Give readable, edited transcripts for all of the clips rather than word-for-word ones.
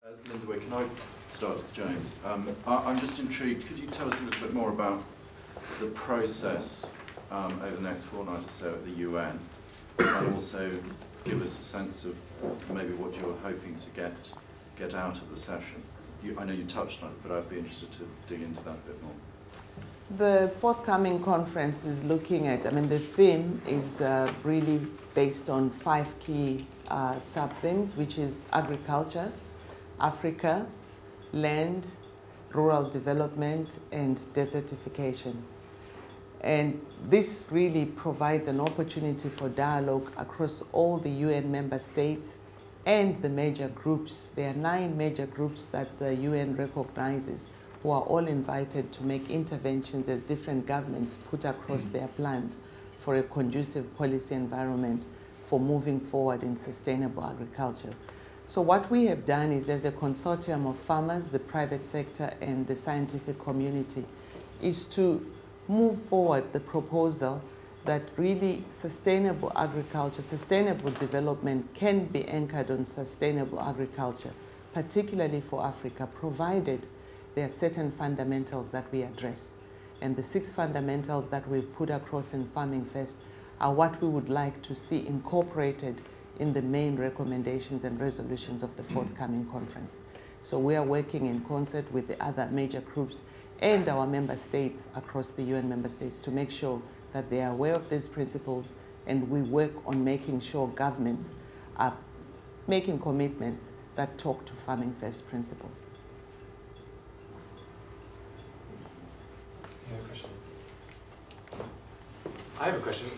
Lindiwe, can I start as James? I'm just intrigued, could you tell us a little bit more about the process over the next fortnight or so at the UN, and also give us a sense of maybe what you're hoping to get out of the session? I know you touched on it, but I'd be interested to dig into that a bit more. The forthcoming conference is looking at, the theme is really based on 5 key sub-themes, which is agriculture, Africa, land, rural development, and desertification. And this really provides an opportunity for dialogue across all the UN member states and the major groups. There are 9 major groups that the UN recognizes, who are all invited to make interventions as different governments put across their plans for a conducive policy environment for moving forward in sustainable agriculture. So what we have done is, as a consortium of farmers, the private sector, and the scientific community, is to move forward the proposal that really sustainable agriculture, sustainable development can be anchored on sustainable agriculture, particularly for Africa, provided there are certain fundamentals that we address. And the 6 fundamentals that we've put across in Farming First are what we would like to see incorporated in the main recommendations and resolutions of the forthcoming conference. So we are working in concert with the other major groups and our member states across the UN member states to make sure that they are aware of these principles, and we work on making sure governments are making commitments that talk to Farming First principles. I have a question.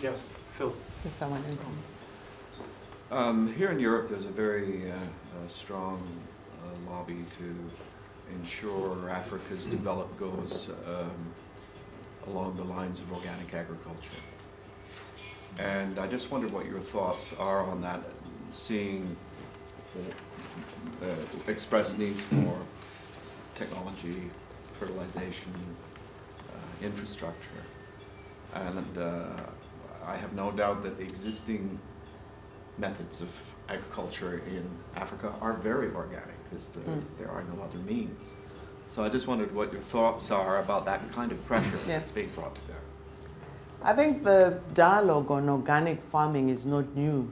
Yeah, Phil. Is someone in comment? Here in Europe, there's a very strong lobby to ensure Africa's development goes along the lines of organic agriculture. And I just wondered what your thoughts are on that, seeing expressed needs for technology, fertilization, infrastructure. And I have no doubt that the existing methods of agriculture in Africa are very organic, because there are no other means. So I just wondered what your thoughts are about that kind of pressure that's being brought to bear. I think the dialogue on organic farming is not new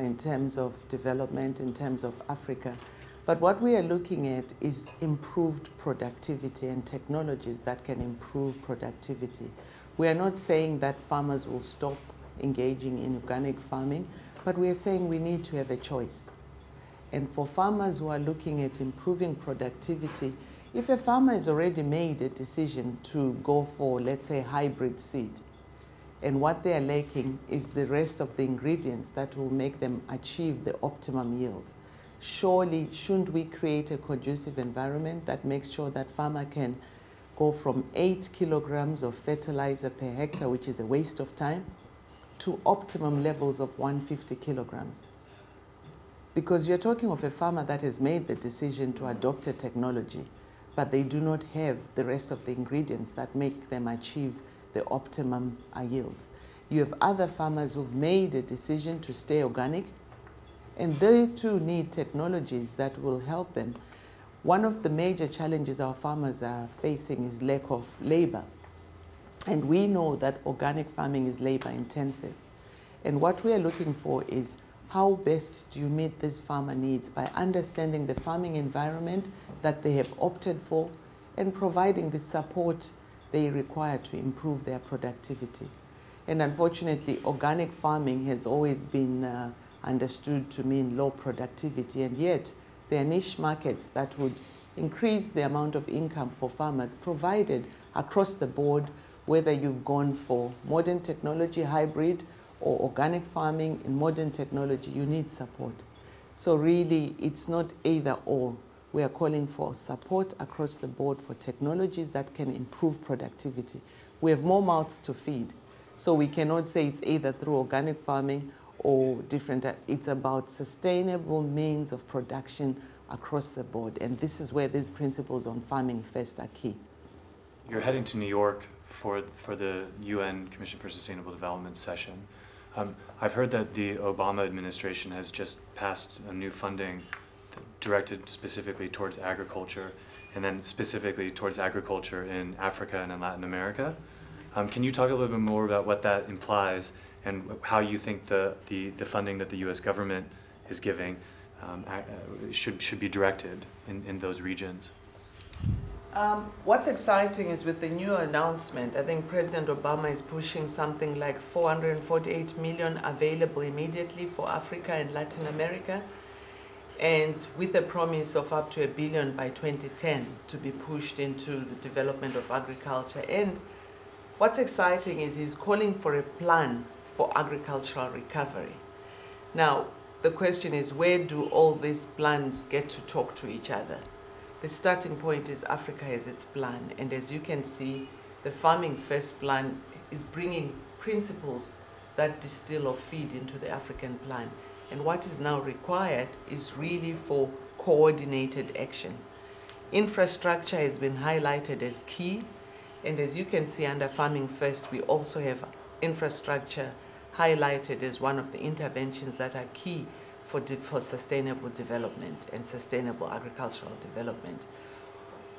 in terms of development, in terms of Africa. But what we are looking at is improved productivity and technologies that can improve productivity. We are not saying that farmers will stop engaging in organic farming, but we are saying we need to have a choice. And for farmers who are looking at improving productivity, if a farmer has already made a decision to go for, let's say, hybrid seed, and what they are lacking is the rest of the ingredients that will make them achieve the optimum yield, surely shouldn't we create a conducive environment that makes sure that farmer can go from 8 kilograms of fertilizer per hectare, which is a waste of time, to optimum levels of 150 kilograms? Because you're talking of a farmer that has made the decision to adopt a technology, but they do not have the rest of the ingredients that make them achieve the optimum yields. You have other farmers who've made a decision to stay organic, and they too need technologies that will help them. One of the major challenges our farmers are facing is lack of labor. And we know that organic farming is labor intensive. And what we are looking for is how best do you meet these farmer needs by understanding the farming environment that they have opted for and providing the support they require to improve their productivity. And unfortunately, organic farming has always been understood to mean low productivity, and yet there are niche markets that would increase the amount of income for farmers, provided across the board, whether you've gone for modern technology, hybrid, or organic farming in modern technology, you need support. So really, it's not either or. We are calling for support across the board for technologies that can improve productivity. We have more mouths to feed, so we cannot say it's either through organic farming or different. It's about sustainable means of production across the board, and this is where these principles on Farming First are key. You're heading to New York for the UN Commission for Sustainable Development session. I've heard that the Obama administration has just passed a new funding directed specifically towards agriculture, and then specifically towards agriculture in Africa and in Latin America. Can you talk a little bit more about what that implies and how you think the funding that the U.S. government is giving should be directed in those regions? What's exciting is with the new announcement, I think President Obama is pushing something like 448 million available immediately for Africa and Latin America, and with a promise of up to $1 billion by 2010 to be pushed into the development of agriculture. And what's exciting is he's calling for a plan for agricultural recovery. Now, the question is, where do all these plans get to talk to each other? The starting point is Africa has its plan, and as you can see, the Farming First plan is bringing principles that distill or feed into the African plan. And what is now required is really for coordinated action. Infrastructure has been highlighted as key, and as you can see under Farming First, we also have infrastructure highlighted as one of the interventions that are key for sustainable development and sustainable agricultural development.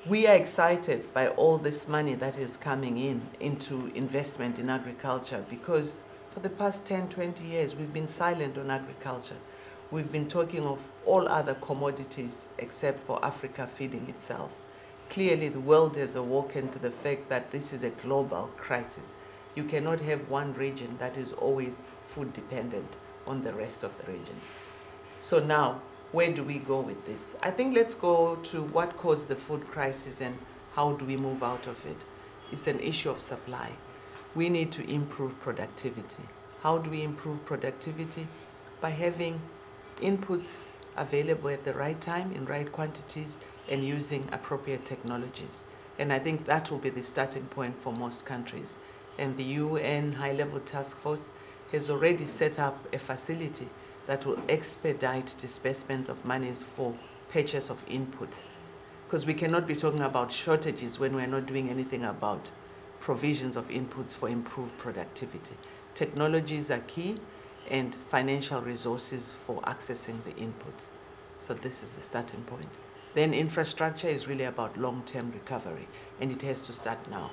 We are excited by all this money that is coming into investment in agriculture, because for the past 10, 20 years, we've been silent on agriculture. We've been talking of all other commodities except for Africa feeding itself. Clearly, the world has awoken to the fact that this is a global crisis. You cannot have one region that is always food dependent on the rest of the regions. So now, where do we go with this? I think let's go to what caused the food crisis and how do we move out of it. It's an issue of supply. We need to improve productivity. How do we improve productivity? By having inputs available at the right time, in right quantities, and using appropriate technologies. And I think that will be the starting point for most countries. And the UN High-Level Task Force has already set up a facility that will expedite disbursement of monies for purchase of inputs. Because we cannot be talking about shortages when we're not doing anything about provisions of inputs for improved productivity. Technologies are key, and financial resources for accessing the inputs. So this is the starting point. Then infrastructure is really about long-term recovery, and it has to start now.